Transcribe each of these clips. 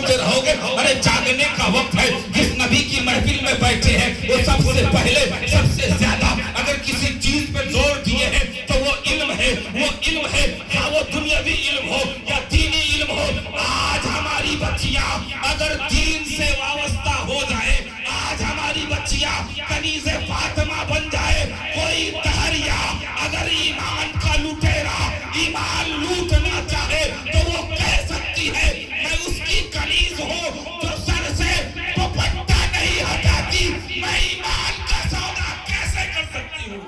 सोते रहोगे। अरे जागने का वक्त है। जिस नबी की महफिल में बैठे हैं वो सबसे पहले सबसे ज्यादा अगर किसी चीज पे जोर दिए हैं तो वो इल्म है, वो इल्म है। हाँ, वो दुनियावी इल्म हो या दीनी इल्म हो। आज हमारी बच्चियां अगर दीन से वाबस्ता हो जाए, आज हमारी बच्चियां कनीज़े फातिमा बन जाए, कोई तहरिया अगर ईमान का लुटेरा ईमान लूटना चाहे तो वो कह सकती है मैं उसकी कनीज हूँ जो सर से दुपट्टा नहीं हटाती, मैं ईमान का सौदा कैसे कर सकती हूँ।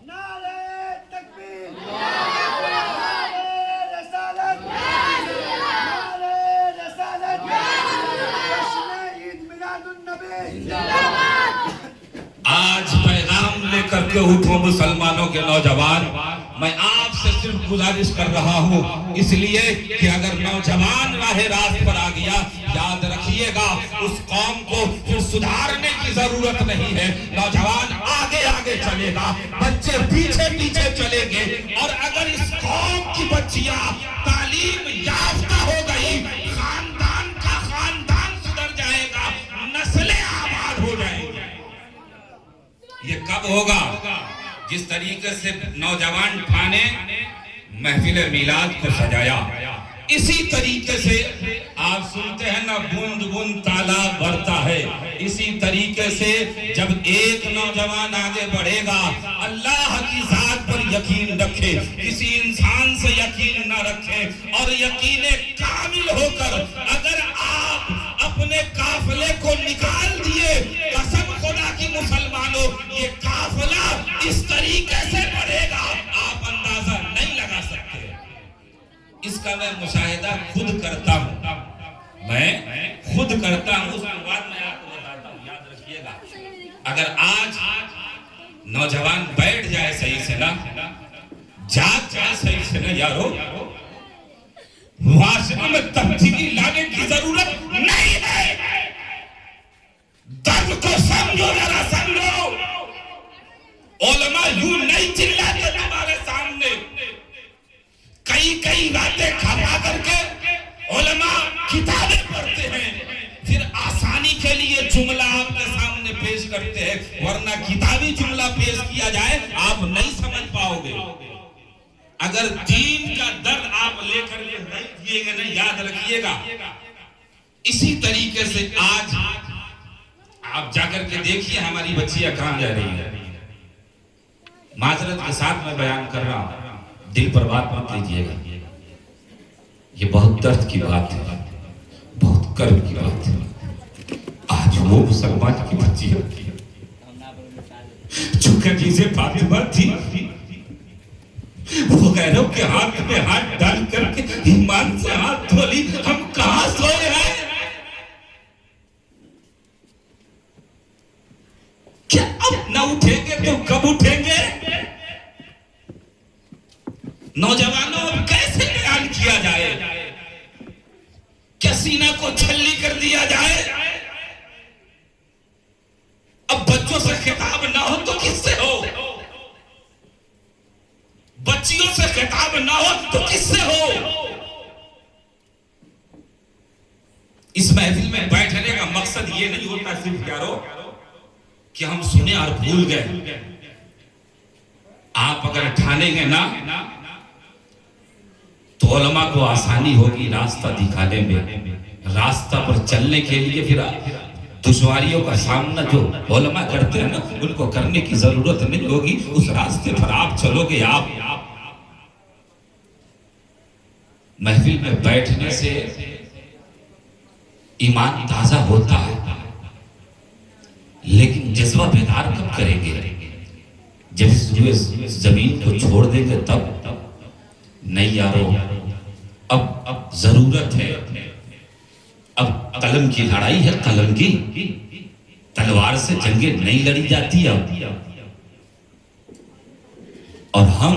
नारे तकबीर, नारे रसालत, नारे रसालत, जश्न ईद मिलादुन नबी। आज पैगाम लेकर के उठो मुसलमानों के नौजवान। मैं आपसे सिर्फ गुजारिश कर रहा हूँ इसलिए कि अगर नौजवान राह रास्त पर आ गया, याद रखिएगा उस कौम को फिर सुधारने की जरूरत नहीं है। नौजवान आगे आगे चलेगा, बच्चे पीछे पीछे चलेंगे। और अगर इस कौम की बच्चियां तालीम याफ्ता हो गई, खानदान का खानदान सुधर जाएगा, नस्लें आबाद हो जाएंगी। ये कब होगा? जिस तरीके से नौजवान ठाने महफिल मीलाद को सजाया, इसी तरीके से आप सुनते हैं ना बूंद बूंद तालाब भरता है। इसी तरीके से जब एक नौजवान आगे बढ़ेगा, अल्लाह की जात पर यकीन रखे, किसी इंसान से यकीन न रखे और यकीन कामिल होकर अगर आप अपने काफिले को निकाल दिए, कसम खुदा की मुसलमानों ये काफिला इस तरीके से बढ़ेगा आप अंदाजा नहीं लगा सकते। इसका मैं मुशाहिदा खुद करता हूँ, मैं खुद करता हूँ। उसके बाद मैं आपको बताता हूँ, याद रखिएगा। अगर आज नौजवान बैठ जाए सही से ना, जाग जाए सही से ना यारो, मुआशरे में तब्दीली लाने की जरूरत नहीं है। दर्द को समझो, जरा समझो। उलमा यूं नहीं चिल्लाते तुम्हारे सामने, कई कई बातें खपा करके उलमा किताबें पढ़ते हैं, फिर आसानी के लिए जुमला आपके सामने पेश करते हैं, वरना किताबी जुमला पेश किया जाए आप नहीं समझ पाओगे। अगर दीन का दर्द आप लेकर के नहीं जिएंगे ना, याद रखिएगा। इसी तरीके से आज आप जाकर के देखिए हमारी बच्चियां कहां जा रही है। माजरत के साथ मैं बयान कर रहा हूं, दिल पर बात मत लीजिएगा। ये बहुत दर्द की बात है, बहुत कर्म की बात है। आज वो मुसलमान की बच्चियां जो कनीज़े फातिमा थी, वो गैरों के हाथ में हाथ डाल करके ईमान से हाथ धोली। हम कहां सोए हैं? क्या अब न उठेंगे तो कब उठेंगे? नौजवानों अब कैसे बयान किया जाए? क्या सीना को छल्ली कर दिया जाए? अब बच्चों से खिताब ना हो तो किससे हो? बच्चियों से खिताब ना हो तो किससे हो? इस महफिल में बैठने का मकसद ये नहीं होता सिर्फ यारो कि हम सुने और भूल गए। आप अगर ठानेंगे ना तो उलमा को आसानी होगी रास्ता दिखाने में, रास्ता पर चलने के लिए। फिर दुश्वारियों का सामना जो उलमा करते हैं ना, उनको करने की जरूरत नहीं होगी। उस रास्ते पर आप चलोगे। आप महफिल में बैठने से ईमान ताजा होता है, लेकिन जज्बा बेदार कब करेंगे? जब इस जमीन को छोड़ देंगे तब। नहीं यारो, अब जरूरत है। अब कलम की लड़ाई है, कलम की। तलवार से जंगें नहीं लड़ी जाती अब। और हम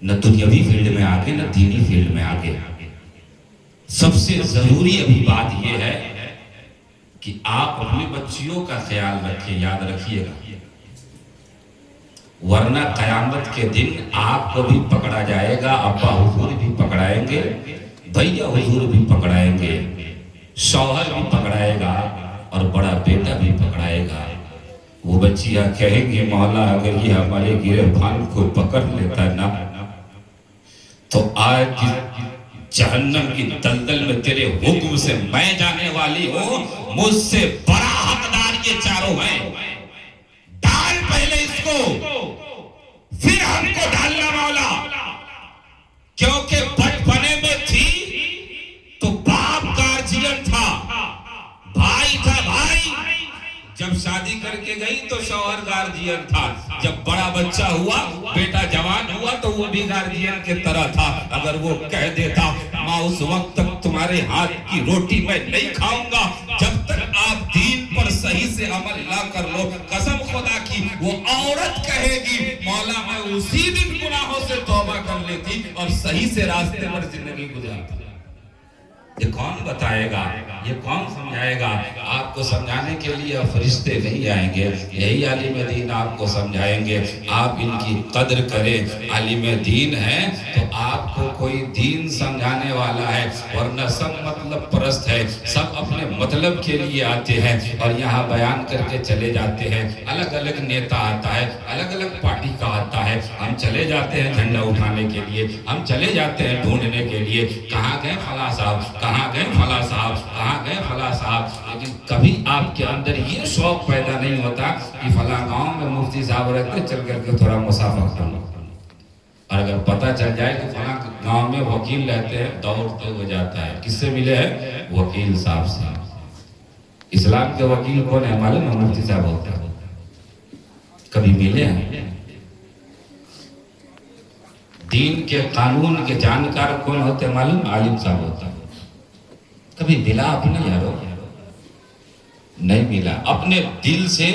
न दुनियावी फील्ड में आगे न दीनी फील्ड में आगे। सबसे जरूरी अभी बात यह है कि आप अपनी बच्चियों का ख्याल रखें, याद रखिएगा, वरना कयामत के दिन आपको भी पकड़ा जाएगा, अब्बा हुजूर भी पकड़ाएंगे, भैया हुजूर भी पकड़ाएंगे, शौहर भी पकड़ाएगा और बड़ा बेटा भी पकड़ाएगा। वो बच्चियां कहेंगी मौला अगर ये हमारे गिरफ्तार को पकड़ लेता ना तो आज जहन्नम की दलदल में तेरे हुक्म से मैं जाने वाली हूं, मुझसे बड़ा हकदार ये चारों हैं। डाल पहले इसको, फिर हमको डालना मौला, क्योंकि बचपने में थी तो बाप गार्जियन था, भाई था भाई, जब शादी करके गई तो शौहर गार्जियन था, जब बड़ा बच्चा हुआ, बेटा जवान हुआ तो वो भी गार्जियन के तरह था। अगर वो कह देता माँ उस वक्त तक तुम्हारे हाथ की रोटी मैं नहीं खाऊंगा जब तक आप दीन पर सही से अमल ना कर लो, कसम खुदा की वो औरत कहेगी मौला मैं उसी दिन गुनाहों से तौबा कर लेती और सही से रास्ते पर जिंदगी गुजारती। ये कौन बताएगा, ये कौन समझाएगा? आपको समझाने के लिए फरिश्ते नहीं आएंगे, यही आलिम दीन आपको समझाएंगे। आप इनकी कद्र करें, आलिम दीन है तो आपको कोई दीन समझाने वाला है, वरना सब मतलब परस्त है, सब अपने मतलब के लिए आते हैं और यहाँ बयान करके चले जाते हैं। अलग अलग नेता आता है, अलग अलग पार्टी का आता है, हम चले जाते हैं झंडा उठाने के लिए, हम चले जाते हैं ढूंढने के लिए, कहाँ गए फला साहब, कहाँ गए फला साहब, कहाँ गए फला साहब। लेकिन कभी आपके अंदर ये शौक पैदा नहीं होता कि फला गांव में मुफ्ती साहब रहते, चल करके थोड़ा मुसाफा कर लो। और अगर पता चल जाए कि फला गांव में वकील रहते हैं, दौड़ते हुए जाता है, किससे मिले हैं? वकील साहब से। इस्लाम के वकील कौन है मालूम है? मुफ्ती साहब होता है। कभी मिले हैं? दीन के कानून के जानकार कौन होते मालूम? आलिम साहब होता है। कभी मिला आपने यारो? नहीं मिला। अपने दिल से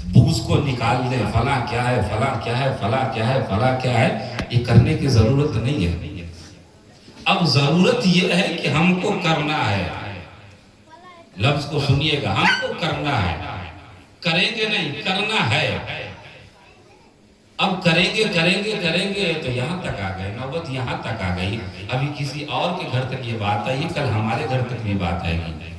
बूझ को निकाल दे, फला क्या है, फला क्या है, फला क्या है, फला क्या है, ये करने की जरूरत नहीं है। अब जरूरत ये है कि हमको करना है। लफ्ज को सुनिएगा, हमको करना है, करेंगे नहीं, करना है। अब करेंगे करेंगे करेंगे तो यहाँ तक आ गए, नौबत यहाँ तक आ गई। अभी किसी और के घर तक ये बात आई, कल हमारे घर तक ये बात आएगी।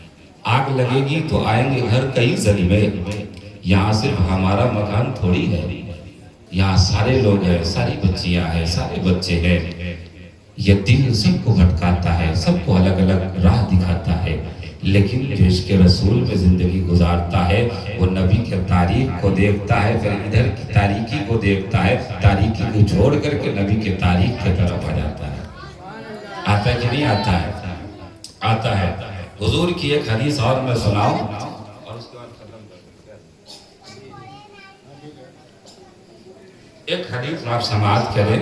आग लगेगी तो आएंगे घर कई जरिए। यहाँ सिर्फ हमारा मकान थोड़ी है, यहाँ सारे लोग हैं, सारी बच्चियां हैं, सारे बच्चे हैं। ये दिल सबको भटकाता है, सबको अलग अलग राह दिखाता है, लेकिन जो इसके रसूल में जिंदगी गुजारता है वो नबी के तारीख को देखता है, फिर इधर की तारीकी को देखता है, तारीकी को छोड़ करके नबी के तारीख की तरफ आ जाता है। आता है कि नहीं आता है? आता है। हुजूर की एक हदीस और मैं सुनाऊं और उसके बाद एक हदीस आप समाप्त करें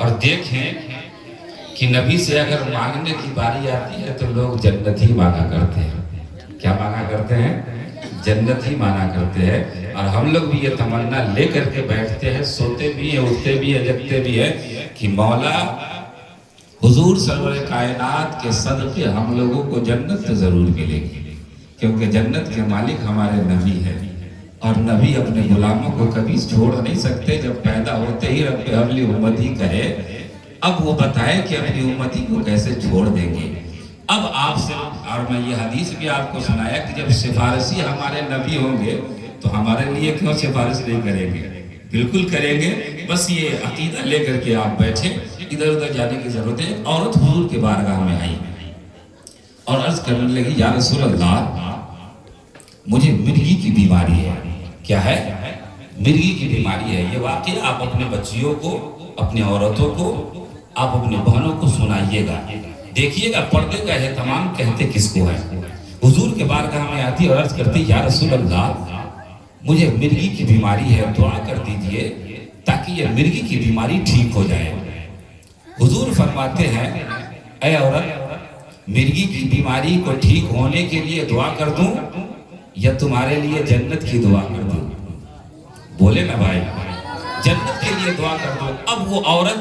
और देखें कि नबी से अगर मांगने की बारी आती है तो लोग जन्नत ही मांगा करते हैं। क्या मांगा करते हैं? जन्नत ही मांगा करते हैं। और हम लोग भी ये तमन्ना लेकर के बैठते हैं, सोते भी हैं, उठते भी हैं, जगते भी हैं कि मौला हुजूर सरवर कायनात के सदक़े हम लोगों को जन्नत तो जरूर मिलेगी, क्योंकि जन्नत के मालिक हमारे नबी हैं और नबी अपने गुलामों को कभी छोड़ नहीं सकते। जब पैदा होते ही रब्बे हबली उम्मती कहे, अब वो बताए कि अपनी उम्मती को कैसे छोड़ देंगे। अब आपसे, और मैं ये हदीस भी आपको सुनाया कि जब सिफारिशी हमारे नबी होंगे तो हमारे लिए क्यों सिफारिश नहीं करेंगे? बिल्कुल करेंगे। बस ये अकीदा लेकर के आप बैठे, इधर उधर जाने की जरूरत है। औरत हुजूर के बारगाह में आई और अर्ज करने लगी, या रसूल अल्लाह मुझे मिर्गी की बीमारी है। क्या है? मिर्गी की बीमारी है। ये वाकई आप अपने बच्चियों को, अपनी औरतों को, आप अपनी बहनों को सुनाइएगा, देखिएगा पर्दे का है तमाम कहते किसको है। हुजूर के बारगाह में आती और अर्ज करती, या रसूल अल्लाह मुझे मिर्गी की बीमारी है, दुआ कर दीजिए ताकि ये मिर्गी की बीमारी ठीक हो जाए। हुजूर फरमाते हैं, ऐ औरत मिर्गी की बीमारी को ठीक होने के लिए दुआ कर दूं या तुम्हारे लिए जन्नत की दुआ कर दूं? बोले ना भाई, जन्नत के लिए दुआ कर दो। अब वो औरत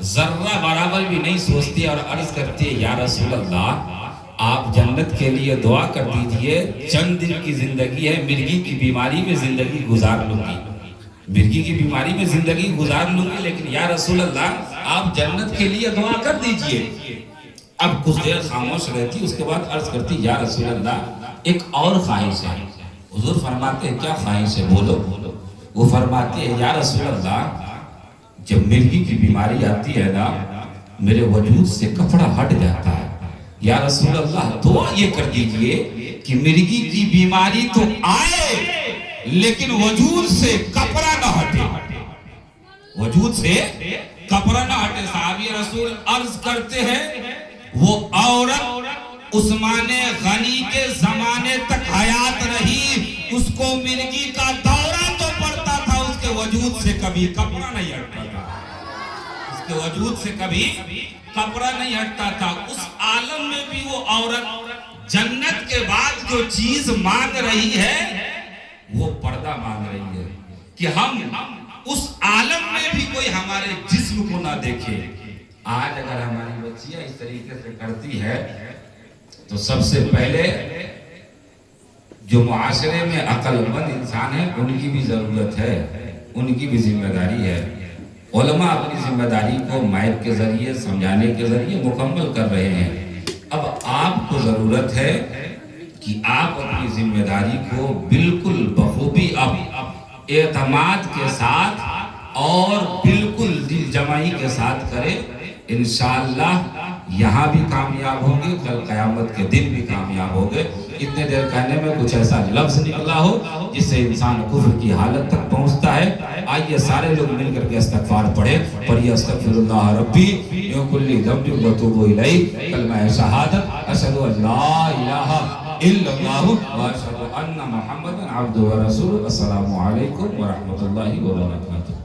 जर्रा बराबर भी नहीं सोचती और अर्ज करती है, या रसूल अल्लाह आप जन्नत के लिए दुआ कर दीजिए, चंद दिन की जिंदगी है, मिर्गी की बीमारी में जिंदगी गुजार लूंगी, मिर्गी की बीमारी में जिंदगी गुजार लूंगी, लेकिन या रसूल अल्लाह आप जन्नत के लिए दुआ कर दीजिए। अब कुछ देर खामोश रहती, उसके बाद अर्ज करती, या रसूल अल्लाह, एक और ख्वाहिश है। हुजूर फरमाते हैं, क्या ख्वाहिश है, बोलो। वो फरमाते हैं, या रसूल अल्लाह, जब मिर्गी की बीमारी आती है ना, मेरे वजूद से कपड़ा हट जाता है। या रसूल अल्लाह, दुआ ये कर दीजिए कि मिर्गी की बीमारी तो आए लेकिन वजूद से कपड़ा ना हटे, वजूद से कपड़ा ना हटे। साहबी रसूल अर्ज करते हैं, वो औरत उस्माने गनी के जमाने तक हयात रही, उसको मिर्गी का दौरा तो पड़ता था, उसके वजूद से कभी कपड़ा नहीं हटता था, उसके वजूद से कभी कपड़ा नहीं हटता था। उस आलम में भी वो औरत जन्नत के बाद जो चीज मांग रही है वो पर्दा मांग रही है, कि हम उस आलम में भी कोई हमारे जिस्म को ना देखे। आज अगर हमारी बच्चियां इस तरीके से करती है तो सबसे पहले जो मुआशरे में अक्लमंद इंसान है उनकी भी जरूरत है, उनकी भी जिम्मेदारी है। उलमा अपनी जिम्मेदारी को माइक के जरिए, समझाने के जरिए मुकम्मल कर रहे हैं। अब आपको जरूरत है कि आप अपनी जिम्मेदारी को बिल्कुल बखूबी अब एतमाद के साथ और बिल्कुल दिल जमाई के साथ करें। इंशाअल्लाह यहाँ भी कामयाब होंगे, कल क़यामत के दिन भी कामयाब होंगे। इतने देर कहने में कुछ ऐसा लफ्ज निकला हो जिससे इंसान कुफ्र की हालत तक पहुँचता है। आइए सारे लोग मिलकर के इस्तग़फ़ार पढ़े, पढ़िए अस्तग़फ़िरुल्लाह रब्बी मिन कुल्ली ज़ंबिन व अतूबु इलैहि, कलमा शहादत, अशहदु अल्ला इलाहा इल्लल्लाहु व अशहदु अन्ना मुहम्मदन अब्दुहु व रसूलुहु। अस्सलामु अलैकुम व रहमतुल्लाहि व बरकातुहू।